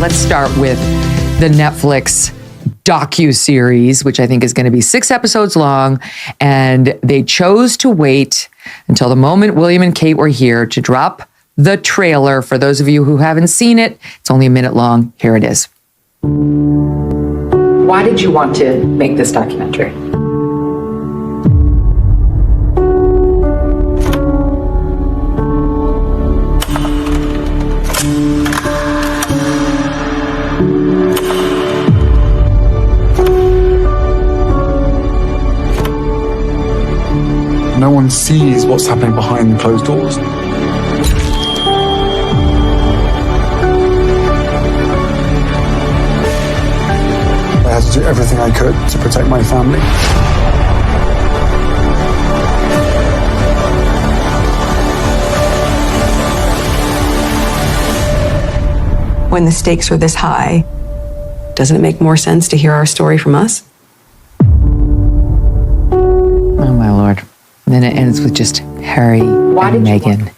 let's start with the Netflix docu-series, which I think is going to be 6 episodes long. And they chose to wait until the moment William and Kate were here to drop the trailer. For those of you who haven't seen it, it's only a minute long. Here it is. Why did you want to make this documentary? No one sees what's happening behind closed doors. I had to do everything I could to protect my family. When the stakes are this high, doesn't it make more sense to hear our story from us? Oh, my Lord. And then it ends with just Harry and Meghan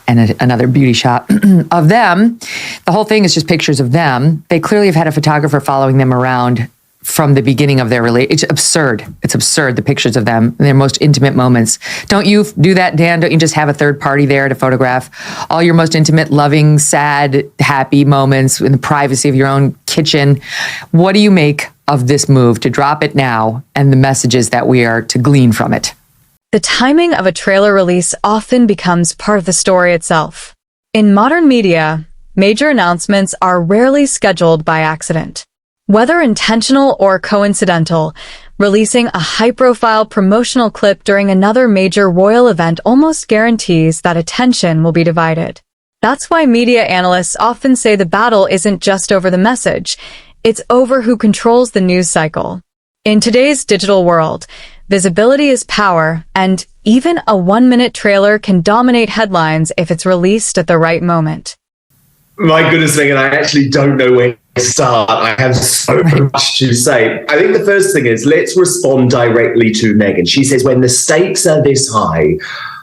and another beauty shot of them. The whole thing is just pictures of them. They clearly have had a photographer following them around from the beginning of their relationship. It's absurd. It's absurd, the pictures of them, their most intimate moments. Don't you do that, Dan? Don't you just have a third party there to photograph all your most intimate, loving, sad, happy moments in the privacy of your own kitchen? What do you make of this move to drop it now and the messages that we are to glean from it? The timing of a trailer release often becomes part of the story itself. In modern media, major announcements are rarely scheduled by accident. Whether intentional or coincidental, releasing a high-profile promotional clip during another major royal event almost guarantees that attention will be divided. That's why media analysts often say the battle isn't just over the message, it's over who controls the news cycle. In today's digital world, visibility is power, and even a 1-minute trailer can dominate headlines if it's released at the right moment. My goodness, Meghan, I actually don't know where to start. I have so much to say. I think the first thing is, let's respond directly to Meghan. She says, when the stakes are this high,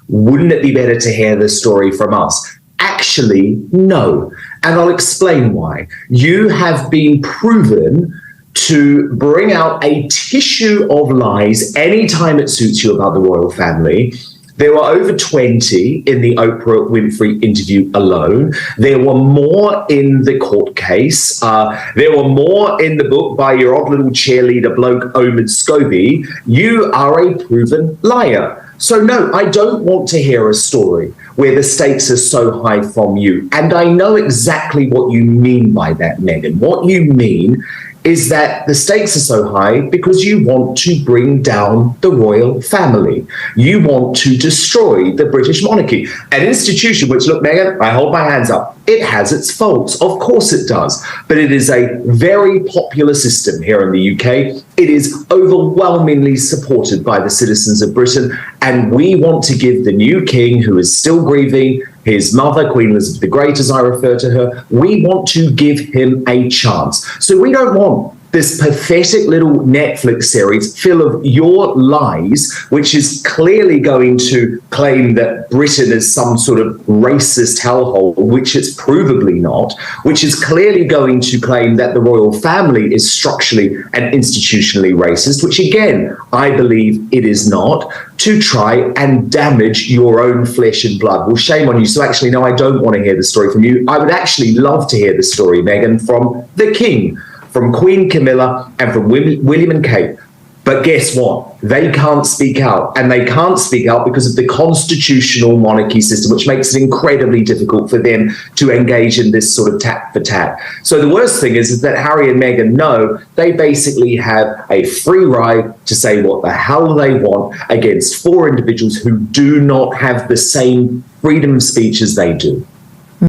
wouldn't it be better to hear the story from us? Actually, no. And I'll explain why. You have been proven to bring out a tissue of lies anytime it suits you about the royal family. There were over 20 in the Oprah Winfrey interview alone. There were more in the court case. There were more in the book by your odd little cheerleader bloke, Omid Scobie. You are a proven liar. So no, I don't want to hear a story where the stakes are so high from you. And I know exactly what you mean by that, Meghan. What you mean is that the stakes are so high because you want to bring down the royal family. You want to destroy the British monarchy, an institution which, look, Meghan, I hold my hands up. It has its faults. Of course it does. But it is a very popular system here in the UK. It is overwhelmingly supported by the citizens of Britain. And we want to give the new king, who is still grieving, his mother, Queen Elizabeth the Great, as I refer to her, we want to give him a chance. So we don't want this pathetic little Netflix series full of your lies, which is clearly going to claim that Britain is some sort of racist hellhole, which it's provably not, which is clearly going to claim that the royal family is structurally and institutionally racist, which again, I believe it is not, to try and damage your own flesh and blood. Well, shame on you. So actually, no, I don't want to hear the story from you. I would actually love to hear the story, Meghan, from the King, from Queen Camilla, and from William and Kate. But guess what? They can't speak out. And they can't speak out because of the constitutional monarchy system, which makes it incredibly difficult for them to engage in this sort of tat for tat. So the worst thing is that Harry and Meghan know they basically have a free ride to say what the hell they want against 4 individuals who do not have the same freedom of speech as they do.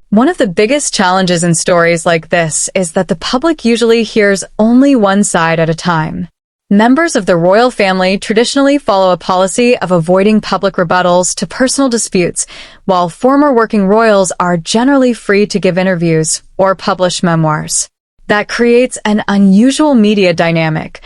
One of the biggest challenges in stories like this is that the public usually hears only one side at a time. Members of the royal family traditionally follow a policy of avoiding public rebuttals to personal disputes, while former working royals are generally free to give interviews or publish memoirs. That creates an unusual media dynamic.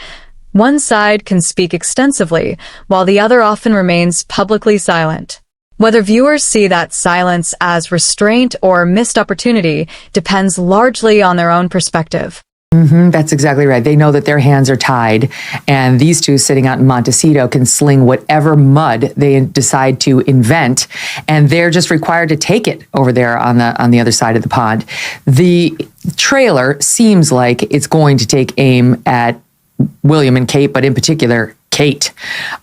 One side can speak extensively, while the other often remains publicly silent. Whether viewers see that silence as restraint or missed opportunity depends largely on their own perspective. That's exactly right. They know that their hands are tied, and these two sitting out in Montecito can sling whatever mud they decide to invent, and they're just required to take it over there on the other side of the pond. The trailer seems like it's going to take aim at William and Kate, but in particular, Kate.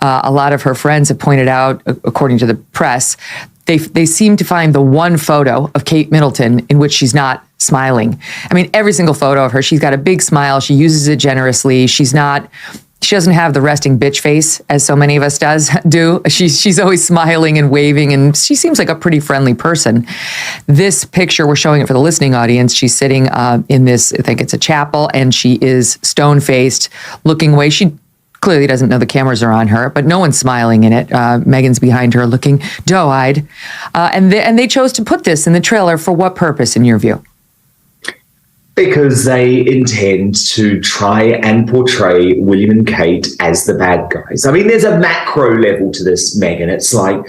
A lot of her friends have pointed out, according to the press, they seem to find the one photo of Kate Middleton in which she's not smiling. I mean, every single photo of her, she's got a big smile. She uses it generously. She doesn't have the resting bitch face as so many of us do. She's always smiling and waving, and she seems like a pretty friendly person. This picture, we're showing it for the listening audience. She's sitting in this, I think it's a chapel, and she is stone-faced, looking away. She clearly doesn't know the cameras are on her, but no one's smiling in it. Meghan's behind her looking doe-eyed. And they chose to put this in the trailer for what purpose, in your view? Because they intend to try and portray William and Kate as the bad guys. I mean, there's a macro level to this, Meghan. It's like,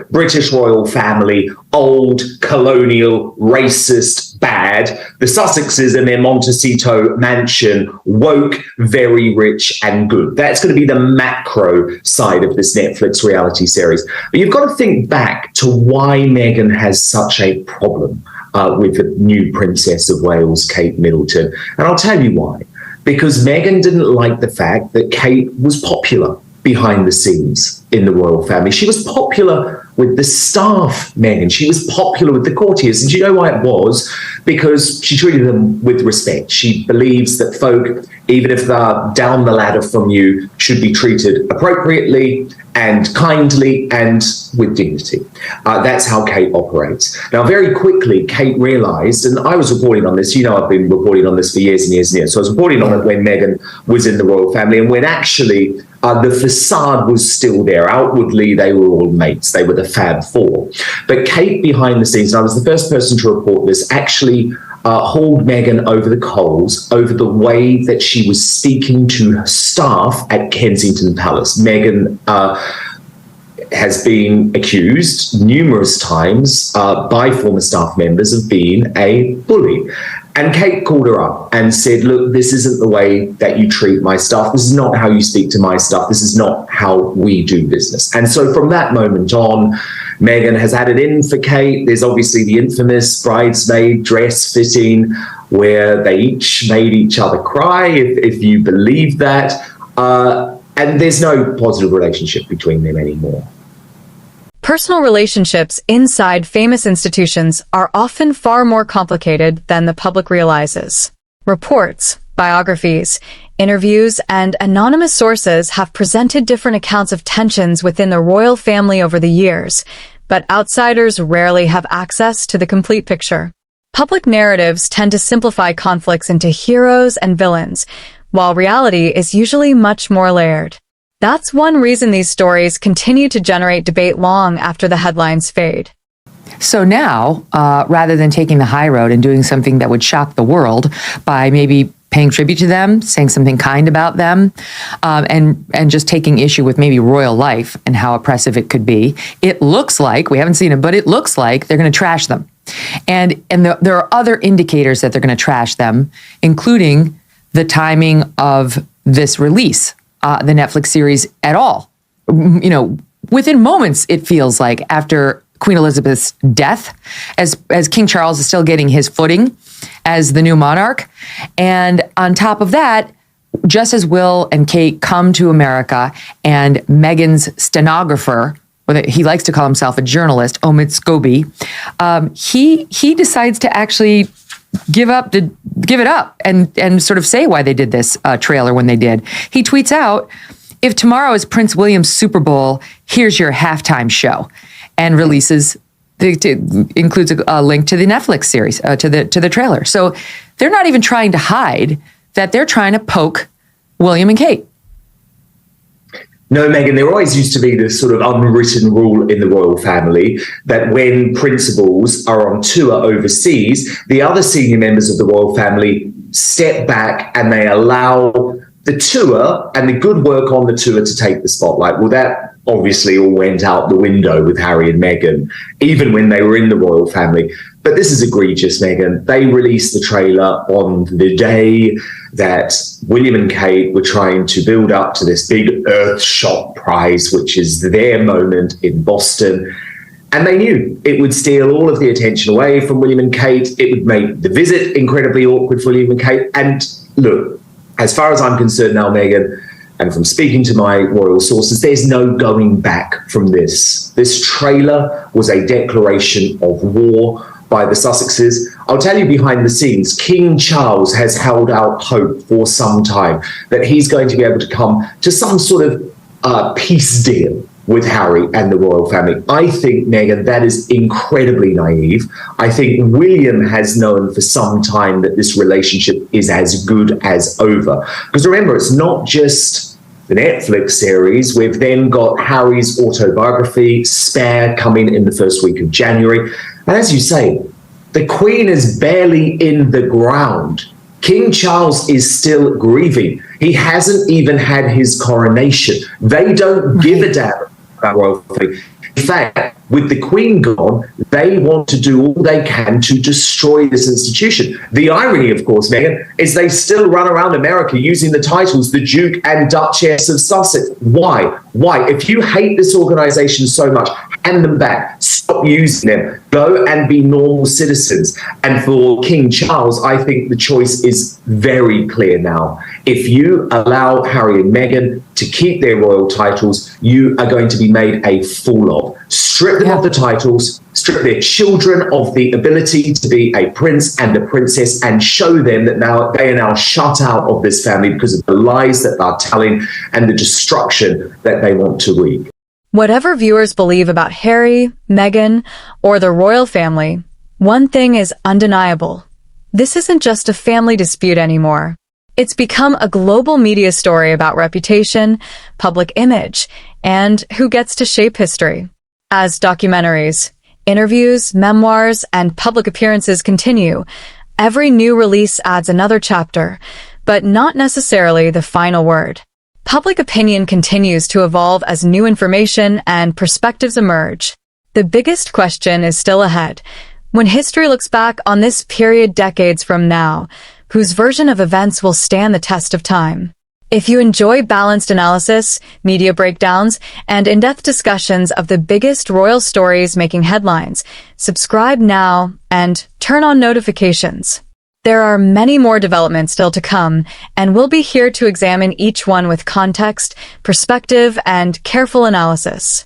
British royal family, old, colonial, racist, bad. The Sussexes in their Montecito mansion, woke, very rich and good. That's going to be the macro side of this Netflix reality series. But you've got to think back to why Meghan has such a problem with the new Princess of Wales, Kate Middleton. And I'll tell you why. Because Meghan didn't like the fact that Kate was popular behind the scenes in the royal family. She was popular with the staff, Meghan. She was popular with the courtiers. And do you know why it was? Because she treated them with respect. She believes that folk, even if they're down the ladder from you, should be treated appropriately and kindly and with dignity. That's how Kate operates. Now, very quickly, Kate realized, and I was reporting on this, I've been reporting on this for years and years and years. So I was reporting on it when Meghan was in the royal family, and when actually the facade was still there. Outwardly, they were all mates. They were the Fab Four. But Kate, behind the scenes, and I was the first person to report this, actually hauled Meghan over the coals over the way that she was speaking to her staff at Kensington Palace. Meghan has been accused numerous times by former staff members of being a bully. And Kate called her up and said, look, this isn't the way that you treat my staff. This is not how you speak to my staff. This is not how we do business. And so from that moment on, Meghan has added in for Kate. There's obviously the infamous bridesmaid dress fitting where they each made each other cry, if you believe that. And there's no positive relationship between them anymore. Personal relationships inside famous institutions are often far more complicated than the public realizes. Reports, biographies, interviews, and anonymous sources have presented different accounts of tensions within the royal family over the years, but outsiders rarely have access to the complete picture. Public narratives tend to simplify conflicts into heroes and villains, while reality is usually much more layered. That's one reason these stories continue to generate debate long after the headlines fade. So now, rather than taking the high road and doing something that would shock the world by maybe paying tribute to them, saying something kind about them, and just taking issue with maybe royal life and how oppressive it could be, it looks like, we haven't seen it, but it looks like they're going to trash them. And there are other indicators that they're going to trash them, including the timing of this release. The Netflix series at all. Within moments, it feels like, after Queen Elizabeth's death, as King Charles is still getting his footing as the new monarch. And on top of that, just as Will and Kate come to America, and Meghan's stenographer, he likes to call himself a journalist, Omid Scobie, he decides to actually give it up and sort of say why they did this trailer when they did. He tweets out, if tomorrow is Prince William's Super Bowl, here's your halftime show, and releases, includes a link to the Netflix series, to the trailer. So they're not even trying to hide that they're trying to poke William and Kate. No, Meghan, there always used to be this sort of unwritten rule in the royal family that when principals are on tour overseas, the other senior members of the royal family step back and they allow the tour and the good work on the tour to take the spotlight. Well, that obviously all went out the window with Harry and Meghan, even when they were in the royal family. But this is egregious, Meghan. They released the trailer on the day that William and Kate were trying to build up to this big Earthshot prize, which is their moment in Boston. And they knew it would steal all of the attention away from William and Kate. It would make the visit incredibly awkward for William and Kate. And look, as far as I'm concerned now, Meghan, and from speaking to my royal sources, there's no going back from this. This trailer was a declaration of war by the Sussexes. I'll tell you behind the scenes, King Charles has held out hope for some time that he's going to be able to come to some sort of peace deal with Harry and the royal family. I think, Meghan, that is incredibly naive. I think William has known for some time that this relationship is as good as over. Because remember, it's not just the Netflix series. We've then got Harry's autobiography, Spare, coming in the first week of January. And as you say, the Queen is barely in the ground. King Charles is still grieving. He hasn't even had his coronation. They don't give a damn about royal family. In fact, with the Queen gone, they want to do all they can to destroy this institution. The irony, of course, Meghan, is they still run around America using the titles the Duke and Duchess of Sussex. Why? Why? If you hate this organization so much, hand them back. Stop using them. Go and be normal citizens. And for King Charles, I think the choice is very clear now. If you allow Harry and Meghan to keep their royal titles, you are going to be made a fool of. Strip them of the titles, strip their children of the ability to be a prince and a princess, and show them that now they are now shut out of this family because of the lies that they're telling and the destruction that they want to wreak. Whatever viewers believe about Harry, Meghan, or the royal family, one thing is undeniable. This isn't just a family dispute anymore. It's become a global media story about reputation, public image, and who gets to shape history. As documentaries, interviews, memoirs, and public appearances continue, every new release adds another chapter, but not necessarily the final word. Public opinion continues to evolve as new information and perspectives emerge. The biggest question is still ahead. When history looks back on this period decades from now, whose version of events will stand the test of time? If you enjoy balanced analysis, media breakdowns, and in-depth discussions of the biggest royal stories making headlines, subscribe now and turn on notifications. There are many more developments still to come, and we'll be here to examine each one with context, perspective, and careful analysis.